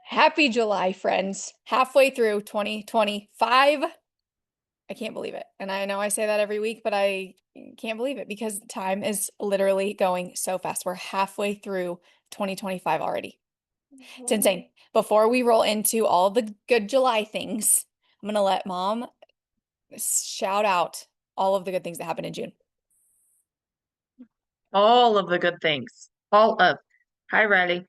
Happy July, friends. Halfway through 2025. I can't believe it. And I know I say that every week, but I can't believe it because time is literally going so fast. We're halfway through 2025 already. It's insane. Before we roll into all the good July things, I'm going to let Mom shout out all of the good things that happened in June. All of the good things. All of. Hi, Riley.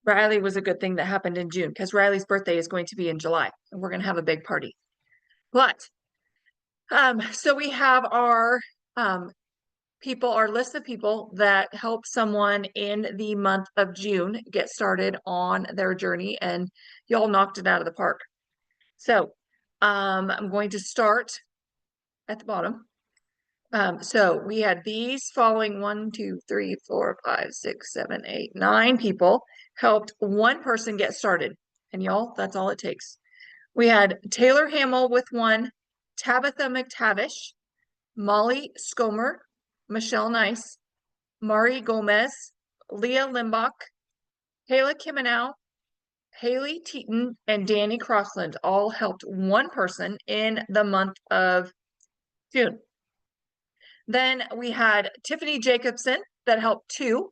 Riley was a good thing that happened in June because Riley's birthday is going to be in July and we're going to have a big party. But so we have our our list of people that help someone in the month of June get started on their journey, and y'all knocked it out of the park. So I'm going to start at the bottom. So we had these following 1, 2, 3, 4, 5, 6, 7, 8, 9 people helped one person get started. And y'all, that's all it takes. We had Taylor Hamill with 1, Tabitha McTavish, Molly Scomer, Michelle Nice, Mari Gomez, Leah Limbach, Kayla Kimenow, Haley Teaton, and Danny Crossland all helped one person in the month of June. Then we had Tiffany Jacobson that helped 2.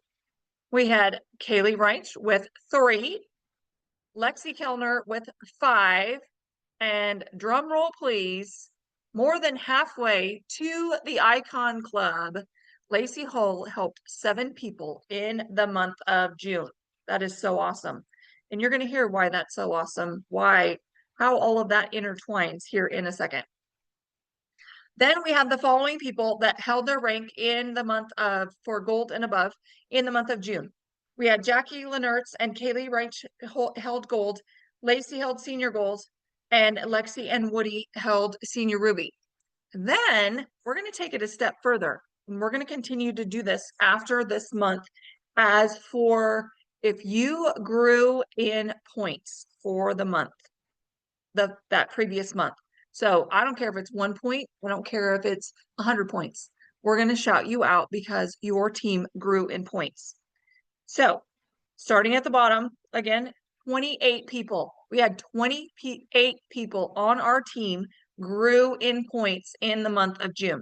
We had Kaylee Reich with 3, Lexi Kellner with 5, and drum roll please, more than halfway to the Icon Club, Lacey Hull helped 7 people in the month of June. That is so awesome. And you're going to hear why that's so awesome, how all of that intertwines here in a second. Then we have the following people that held their rank in the month of, for gold and above, in the month of June. We had Jackie Lenertz and Kaylee Reich held gold, Lacey held senior gold, and Lexi and Woody held senior ruby. Then we're going to take it a step further, and we're going to continue to do this after this month. As for if you grew in points for the month, that previous month, so I don't care if it's 1 point. I don't care if it's 100 points. We're going to shout you out because your team grew in points. So starting at the bottom, again, 28 people. We had 28 people on our team grew in points in the month of June.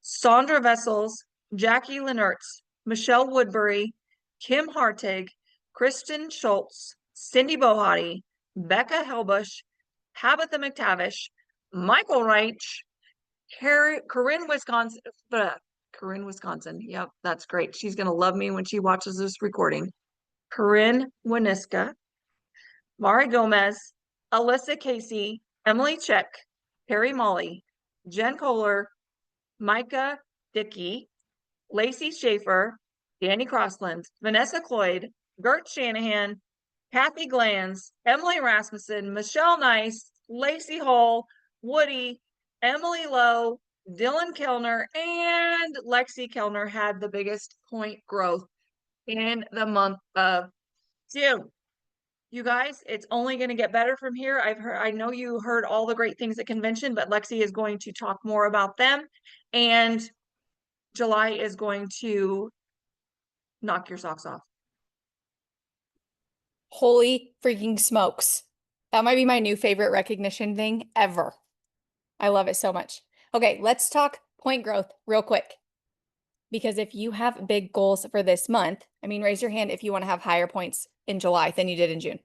Sandra Vessels, Jackie Lenertz, Michelle Woodbury, Kim Hartig, Kristen Schultz, Cindy Bohati, Becca Helbush, Tabitha McTavish, Michael Reich, Corinne Wisconsin. Corinne Wisconsin. Yep, that's great. She's going to love me when she watches this recording. Corinne Winiska, Mari Gomez, Alyssa Casey, Emily Check, Perry Molly, Jen Kohler, Micah Dickey, Lacey Schaefer, Danny Crossland, Vanessa Cloyd, Gert Shanahan, Kathy Glanz, Emily Rasmussen, Michelle Nice, Lacey Hall, Woody, Emily Lowe, Dylan Kellner, and Lexi Kellner had the biggest point growth in the month of June. You guys, it's only going to get better from here. I know you heard all the great things at convention, but Lexi is going to talk more about them. And July is going to knock your socks off. Holy freaking smokes. That might be my new favorite recognition thing ever. I love it so much. Okay, let's talk point growth real quick. Because if you have big goals for this month, I mean, raise your hand if you want to have higher points in July than you did in June.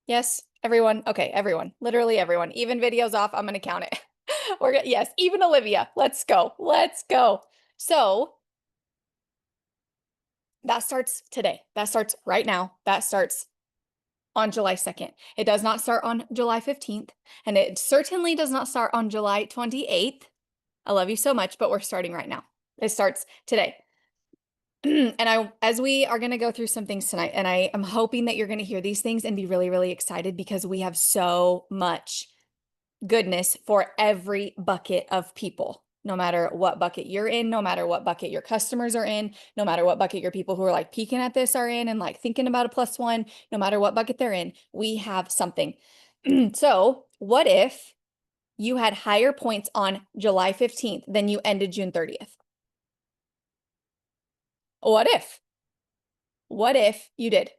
Yes, everyone. Okay, everyone. Literally everyone. Even videos off, I'm going to count it. Yes, even Olivia. Let's go. Let's go. So that starts today. That starts right now. That starts on July 2nd. It does not start on July 15th, and it certainly does not start on July 28th. I love you so much, but we're starting right now. It starts today. And as we are going to go through some things tonight, and I am hoping that you're going to hear these things and be really, really excited because we have so much goodness for every bucket of people. No matter what bucket you're in, no matter what bucket your customers are in, no matter what bucket your people who are like peeking at this are in and like thinking about a +1, no matter what bucket they're in, we have something. So what if you had higher points on July 15th than you ended June 30th? What if? What if you did?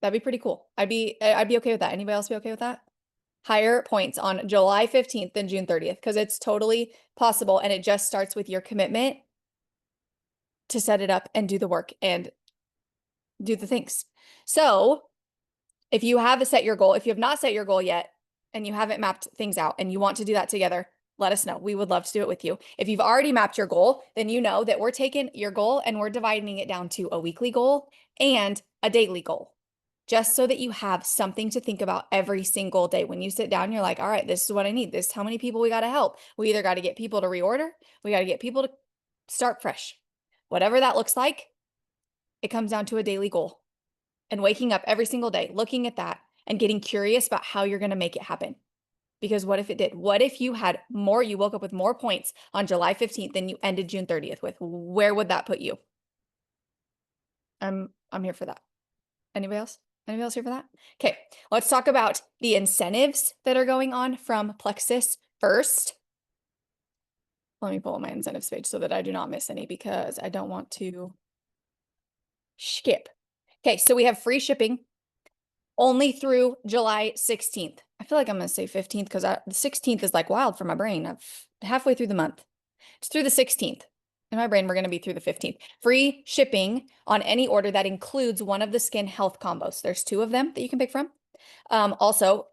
That'd be pretty cool. I'd be okay with that. Anybody else be okay with that? Higher points on July 15th than June 30th because it's totally possible and it just starts with your commitment to set it up and do the work and do the things. So if you have set your goal, if you have not set your goal yet and you haven't mapped things out and you want to do that together, let us know. We would love to do it with you. If you've already mapped your goal, then you know that we're taking your goal and we're dividing it down to a weekly goal and a daily goal, just so that you have something to think about every single day. When you sit down, you're like, all right, this is what I need. This is how many people we got to help. We either got to get people to reorder, we got to get people to start fresh. Whatever that looks like, it comes down to a daily goal. And waking up every single day, looking at that and getting curious about how you're going to make it happen. Because what if it did? What if you had more, you woke up with more points on July 15th than you ended June 30th with? Where would that put you? I'm here for that. Anybody else? Anybody else here for that? Okay, let's talk about the incentives that are going on from Plexus first. Let me pull up my incentives page so that I do not miss any because I don't want to skip. Okay, so we have free shipping only through July 16th. I feel like I'm going to say 15th because the 16th is like wild for my brain. I'm halfway through the month. It's through the 16th. In my brain, we're going to be through the 15th. Free shipping on any order that includes one of the skin health combos. There's 2 of them that you can pick from. Also,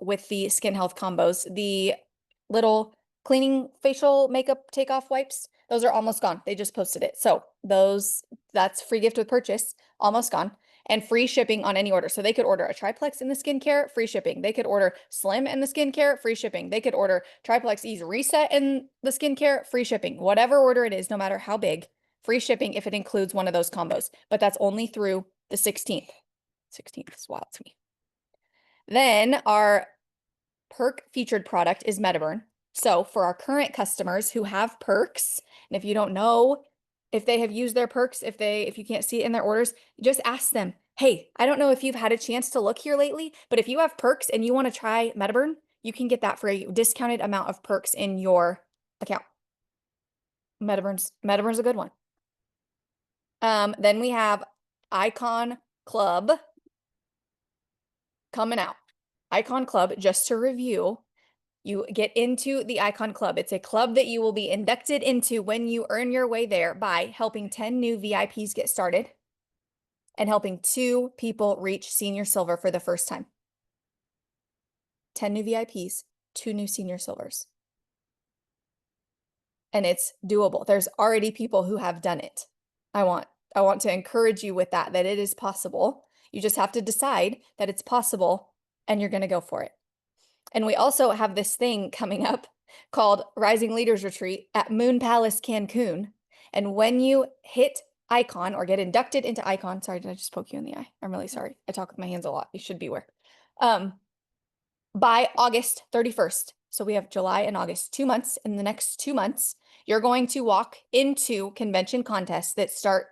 with the skin health combos, the little cleaning facial makeup takeoff wipes, those are almost gone. They just posted it. So that's free gift with purchase, almost gone. And free shipping on any order. So they could order a triplex in the skincare, free shipping. They could order Slim in the skincare, free shipping. They could order triplex Ease Reset in the skincare, free shipping. Whatever order it is, no matter how big, free shipping if it includes one of those combos. But that's only through the 16th. 16th is wild to me. Then our perk featured product is Metaburn. So for our current customers who have perks, and if you don't know if they have used their perks, if you can't see it in their orders, just ask them, hey, I don't know if you've had a chance to look here lately, but if you have perks and you want to try Metaburn, you can get that for a discounted amount of perks in your account. Metaburn's a good one. Then we have Icon Club coming out. Icon Club, just to review, you get into the Icon Club. It's a club that you will be inducted into when you earn your way there by helping 10 new VIPs get started and helping 2 people reach senior silver for the first time. 10 new VIPs, 2 new senior silvers. And it's doable. There's already people who have done it. I want to encourage you with that it is possible. You just have to decide that it's possible and you're going to go for it. And we also have this thing coming up called Rising Leaders Retreat at Moon Palace, Cancun. And when you hit Icon or get inducted into Icon, sorry, did I just poke you in the eye? I'm really sorry. I talk with my hands a lot. You should be aware. By August 31st. So we have July and August, 2 months. In the next 2 months, you're going to walk into convention contests that start,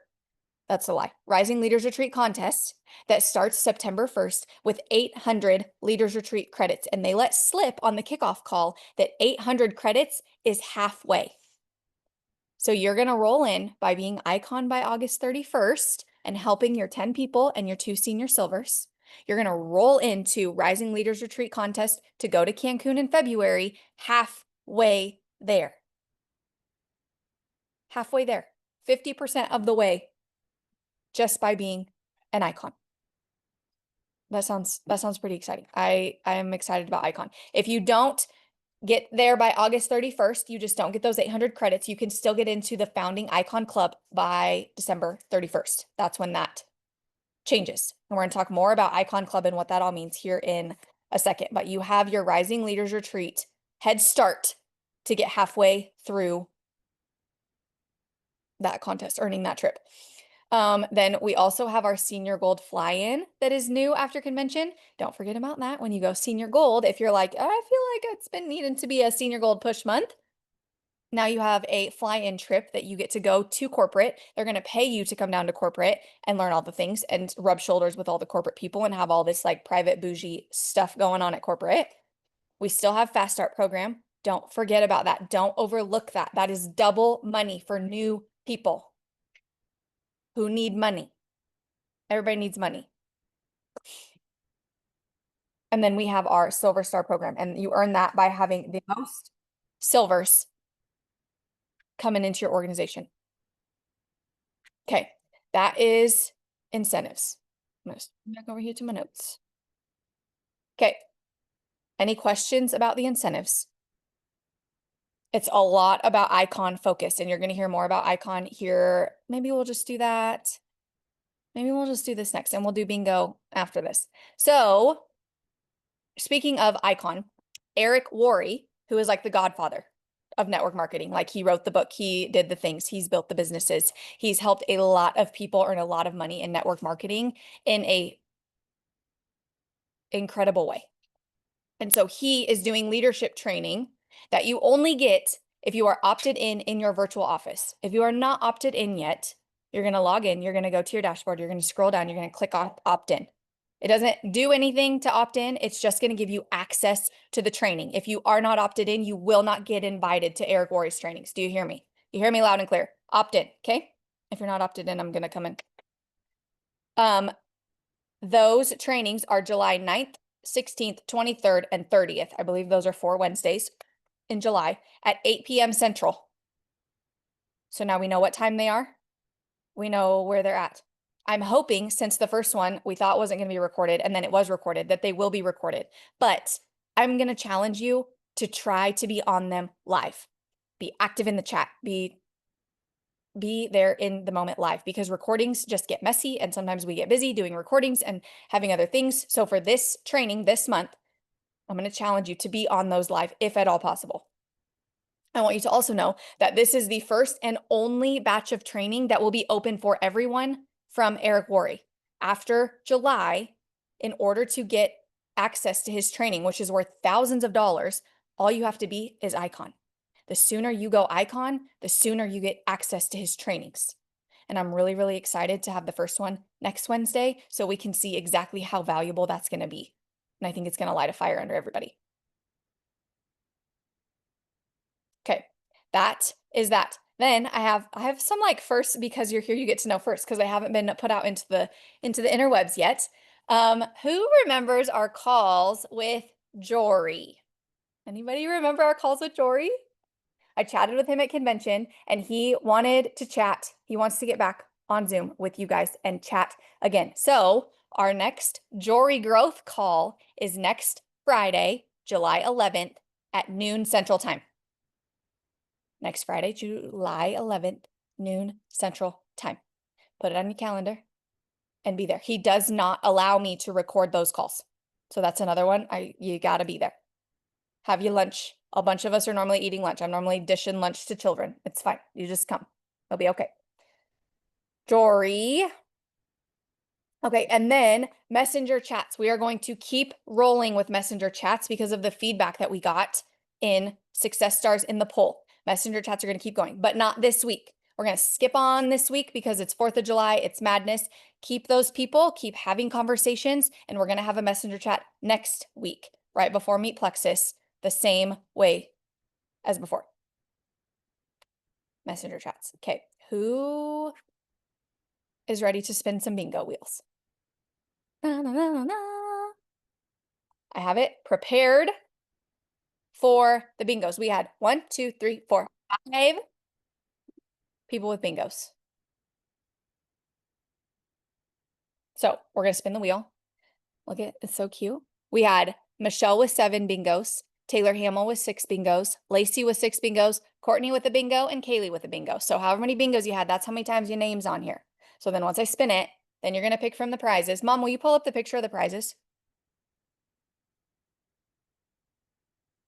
that's a lie, Rising Leaders Retreat contest that starts September 1st with 800 Leaders Retreat credits. And they let slip on the kickoff call that 800 credits is halfway. So you're going to roll in by being Icon by August 31st and helping your 10 people and your 2 senior silvers. You're going to roll into Rising Leaders Retreat contest to go to Cancun in February, halfway there. Halfway there. 50% of the way just by being an Icon. That sounds pretty exciting. I am excited about Icon. If you don't get there by August 31st, you just don't get those 800 credits, you can still get into the founding Icon Club by December 31st. That's when that changes. And we're going to talk more about Icon Club and what that all means here in a second. But you have your Rising Leaders Retreat head start to get halfway through that contest, earning that trip. Then we also have our Senior Gold fly-in that is new after convention. Don't forget about that when you go Senior Gold. If you're like, oh, I feel like it's been needing to be a Senior Gold push month. Now you have a fly-in trip that you get to go to corporate. They're going to pay you to come down to corporate and learn all the things and rub shoulders with all the corporate people and have all this like private bougie stuff going on at corporate. We still have Fast Start program. Don't forget about that. Don't overlook that. That is double money for new people who need money. Everybody needs money. And then we have our Silver Star program, and you earn that by having the most silvers coming into your organization. Okay, that is incentives. I'm gonna go back over here to my notes. Okay, any questions about the incentives? It's a lot about icon focus, and you're going to hear more about icon here. Maybe we'll just do that. Maybe we'll just do this next, and we'll do bingo after this. So, speaking of icon, Eric Worre, who is like the godfather of network marketing, like he wrote the book, he did the things, he's built the businesses, he's helped a lot of people earn a lot of money in network marketing in a incredible way. And so he is doing leadership training that you only get if you are opted in your virtual office. If you are not opted in yet, you're going to log in, you're going to go to your dashboard, you're going to scroll down, you're going to click on opt in. It doesn't do anything to opt in. It's just going to give you access to the training. If you are not opted in, you will not get invited to Eric Worre's trainings. Do you hear me? You hear me loud and clear. Opt in, okay? If you're not opted in, I'm going to come in. Those trainings are July 9th, 16th, 23rd, and 30th. I believe those are 4 Wednesdays in July at 8 p.m. Central. So now we know what time they are. We know where they're at. I'm hoping, since the first one we thought wasn't going to be recorded and then it was recorded, that they will be recorded. But I'm going to challenge you to try to be on them live. Be active in the chat. Be there in the moment live, because recordings just get messy and sometimes we get busy doing recordings and having other things. So for this training this month, I'm going to challenge you to be on those live if at all possible. I want you to also know that this is the first and only batch of training that will be open for everyone from Eric Worre. After July, in order to get access to his training, which is worth thousands of dollars, all you have to be is icon. The sooner you go icon, the sooner you get access to his trainings. And I'm really, really excited to have the first one next Wednesday so we can see exactly how valuable that's going to be. And I think it's going to light a fire under everybody. Okay, that is that. Then I have some like first, because you're here, you get to know first, because they haven't been put out into the interwebs yet. Who remembers our calls with Jory? Anybody remember our calls with Jory? I chatted with him at convention and he wanted to chat. He wants to get back on Zoom with you guys and chat again. So our next Jory growth call is next Friday, July 11th at noon Central Time. Next Friday, July 11th, noon Central Time. Put it on your calendar and be there. He does not allow me to record those calls. So that's another one. You got to be there. Have your lunch. A bunch of us are normally eating lunch. I'm normally dishing lunch to children. It's fine. You just come. It'll be okay. Jory. Okay, and then messenger chats. We are going to keep rolling with messenger chats because of the feedback that we got in Success Stars in the poll. Messenger chats are going to keep going, but not this week. We're going to skip on this week because it's 4th of July. It's madness. Keep those people, keep having conversations, and we're going to have a messenger chat next week, right before Meet Plexus, the same way as before. Messenger chats. Okay, who is ready to spin some bingo wheels? Na, na, na, na. I have it prepared for the bingos. We had 1, 2, 3, 4, 5 people with bingos. So we're going to spin the wheel. Look at it. It's so cute. We had Michelle with 7 bingos, Taylor Hamill with 6 bingos, Lacey with 6 bingos, Courtney with a bingo, and Kaylee with a bingo. So however many bingos you had, that's how many times your name's on here. So then once I spin it, then you're going to pick from the prizes. Mom, will you pull up the picture of the prizes?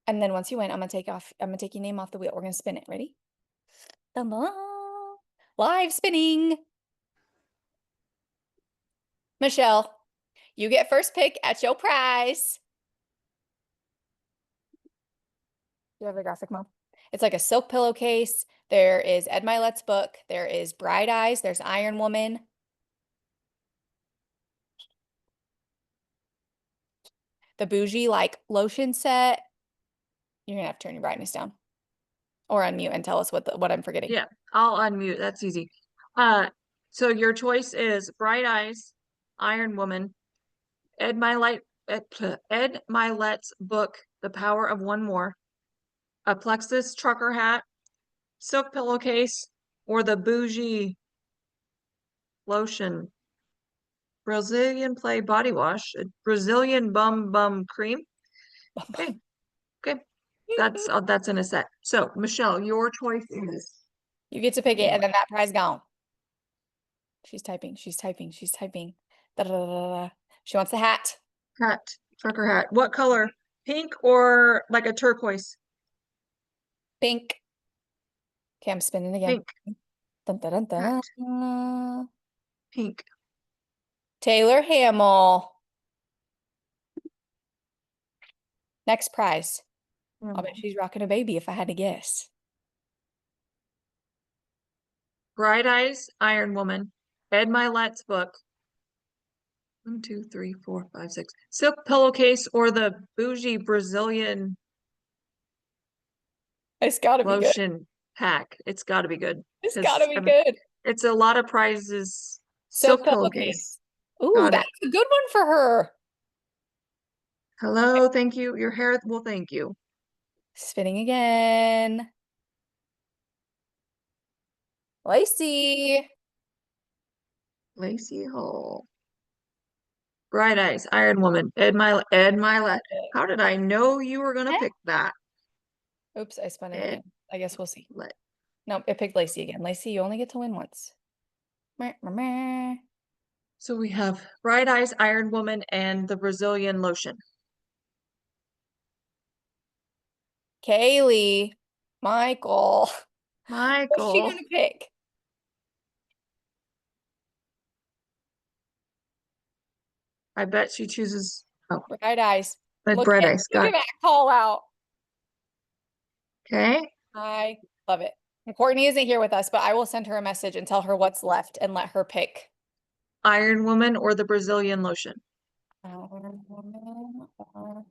And then once you win, I'm going to take your name off the wheel. We're going to spin it. Ready? Live spinning. Michelle, you get first pick at your prize. You have the graphic, Mom? It's like a silk pillowcase. There is Ed Milet's book. There is Bright Eyes. There's Iron Woman. The bougie like lotion set. You're gonna have to turn your brightness down or unmute and tell us what I'm forgetting. Yeah, I'll unmute. That's easy. So your choice is Bright Eyes, Iron Woman, Ed Milet's book, The Power of One More, a Plexus trucker hat, silk pillowcase, or the bougie lotion, Brazilian play body wash, a Brazilian bum cream. Okay, okay, that's in a set. So Michelle, your choice is You get to pick it, and what? then that prize gone. She's typing. She's typing. She's typing. Da, da, da, da, da. She wants the hat. Hat, trucker hat. What color? Pink or like a turquoise? Pink. Okay, I'm spinning again. Pink Dun, dun, dun, hat, dun. pink. Taylor Hamill. Next prize. I'll bet she's rocking a baby if I had to guess. Bright Eyes, Iron Woman, Ed Milet's book. 1, 2, 3, 4, 5, 6. Silk pillowcase or the bougie Brazilian It's gotta be good. lotion pack. It's got to be good It's gotta because be good. it's a lot of prizes. Silk Silk pillowcase. pillowcase. Ooh, Got that's it. a good one for her. Hello, thank you. Your hair will thank you. Spinning again. Lacey. Lacey Hull. Bright Eyes, Iron Woman, Ed Milet. How did I know you were gonna pick that? Oops, I spun it Ed again. I guess we'll see. Milet. No, it picked Lacey again. Lacey, you only get to win once. Meh, meh, meh. So we have Bright Eyes, Iron Woman, and the Brazilian lotion. Kaylee. Michael. What's she Michael. gonna pick? I bet she chooses Bright eyes. Bright Eyes. Look Got at that call out. okay. I love it. And Courtney isn't here with us, but I will send her a message and tell her what's left and let her pick. Iron Woman or the Brazilian lotion. Iron Woman or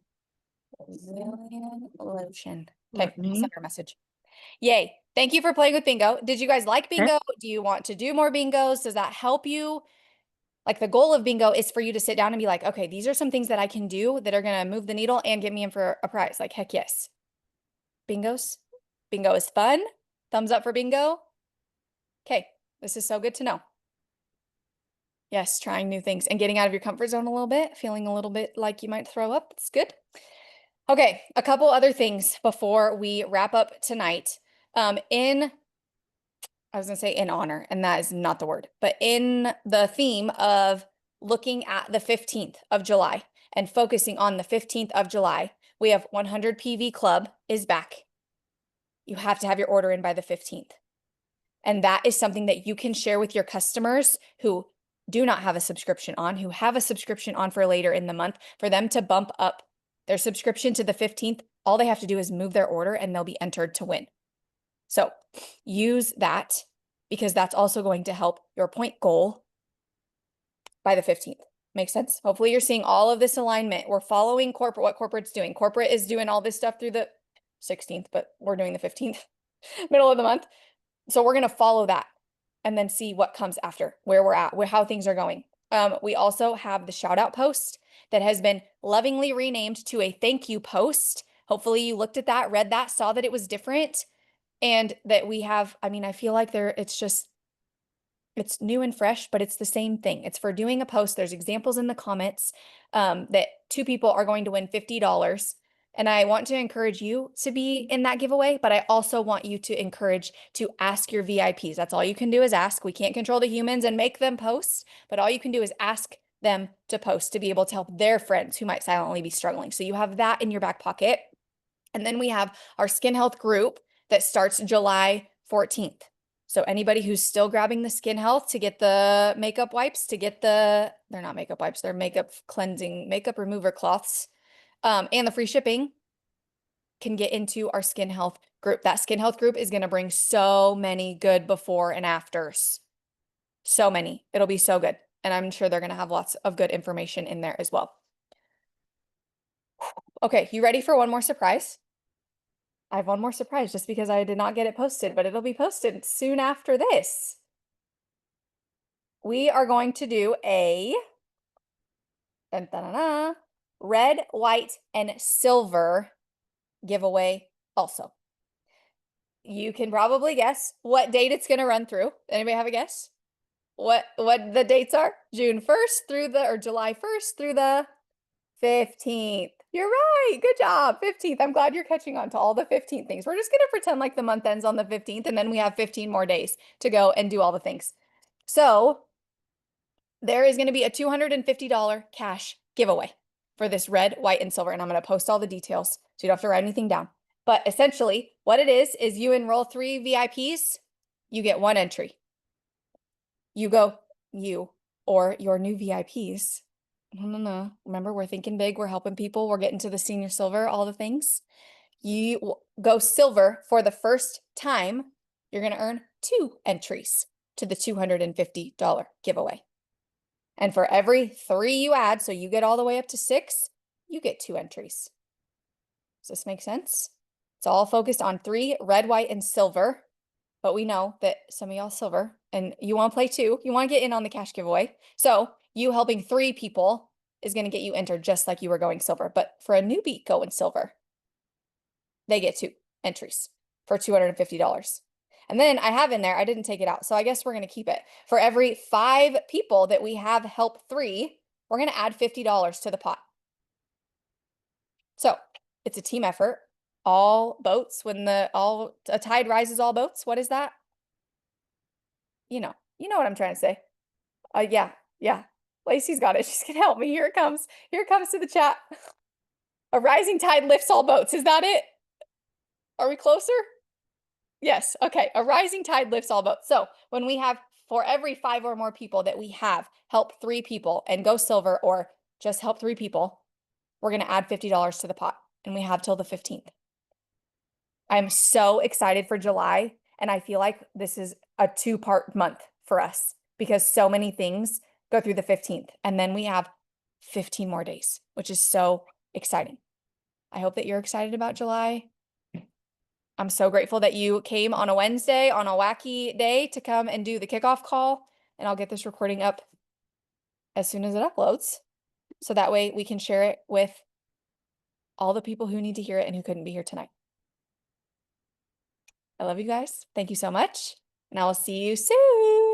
Brazilian lotion. Okay, Let I'll me. send her a message. Yay. Thank you for playing with bingo. Did you guys like Okay. bingo? Do you want to do more bingos? Does that help you? Like the goal of bingo is for you to sit down and be like, okay, these are some things that I can do that are going to move the needle and get me in for a prize. Like, heck yes. Bingos. Bingo is fun. Thumbs up for bingo. Okay, this is so good to know. Yes, trying new things and getting out of your comfort zone a little bit, feeling a little bit like you might throw up. It's good. Okay, a couple other things before we wrap up tonight. I was going to say in honor, and that is not the word, but in the theme of looking at the 15th of July and focusing on the 15th of July, we have 100 PV Club is back. You have to have your order in by the 15th. And that is something that you can share with your customers who do not have a subscription on, who have a subscription on for later in the month, for them to bump up their subscription to the 15th. All they have to do is move their order and they'll be entered to win. So use that because that's also going to help your point goal by the 15th. Makes sense? Hopefully you're seeing all of this alignment. We're following corporate, what corporate's doing. Corporate is doing all this stuff through the 16th, but we're doing the 15th, middle of the month. So we're going to follow that and then see what comes after, where we're at, how things are going. We also have the shout out post that has been lovingly renamed to a thank you post. Hopefully you looked at that, read that, saw that it was different. And that we have, I mean, I feel like it's new and fresh, but it's the same thing. It's for doing a post. There's examples in the comments that 2 people are going to win $50. And I want to encourage you to be in that giveaway, but I also want you to encourage to ask your VIPs. That's all you can do is ask. We can't control the humans and make them post, but all you can do is ask them to post to be able to help their friends who might silently be struggling. So you have that in your back pocket. And then we have our skin health group that starts July 14th. So anybody who's still grabbing the skin health to get the makeup wipes, they're not makeup wipes, they're makeup cleansing, makeup remover cloths, and the free shipping can get into our skin health group. That skin health group is going to bring so many good before and afters. So many. It'll be so good. And I'm sure they're going to have lots of good information in there as well. Okay, you ready for one more surprise? I have one more surprise just because I did not get it posted, but it'll be posted soon after this. We are going to do a dun, dun, dun, dun, red, white, and silver giveaway also. You can probably guess what date it's going to run through. Anybody have a guess? What the dates are? June 1st through the, or July 1st through the 15th. You're right. Good job. 15th. I'm glad you're catching on to all the 15 things. We're just going to pretend like the month ends on the 15th and then we have 15 more days to go and do all the things. So there is going to be a $250 cash giveaway for this red, white, and silver. And I'm going to post all the details so you don't have to write anything down. But essentially, what it is you enroll 3 VIPs, you get 1 entry. You or your new VIPs. No. Remember, we're thinking big. We're helping people. We're getting to the senior silver, all the things. You go silver for the first time. You're going to earn 2 entries to the $250 giveaway. And for every 3 you add, so you get all the way up to 6, you get 2 entries. Does this make sense? It's all focused on 3, red, white, and silver. But we know that some of y'all silver and you want to play too. You want to get in on the cash giveaway. So you helping 3 people is going to get you entered just like you were going silver. But for a newbie going silver, they get 2 entries for $250. And then I have in there, I didn't take it out. So I guess we're going to keep it. For every 5 people that we have help 3, we're going to add $50 to the pot. So it's a team effort. All boats, when a tide rises, all boats. What is that? You know what I'm trying to say. Yeah. Lacey's got it. She's gonna help me. Here it comes. Here it comes to the chat. A rising tide lifts all boats. Is that it? Are we closer? Yes. Okay. A rising tide lifts all boats. So when we have, for every 5 or more people that we have help 3 people and go silver or just help 3 people, we're going to add $50 to the pot. And we have till the 15th. I'm so excited for July. And I feel like this is a 2-part month for us because so many things go through the 15th. And then we have 15 more days, which is so exciting. I hope that you're excited about July. I'm so grateful that you came on a Wednesday, on a wacky day, to come and do the kickoff call. And I'll get this recording up as soon as it uploads. So that way we can share it with all the people who need to hear it and who couldn't be here tonight. I love you guys. Thank you so much. And I will see you soon.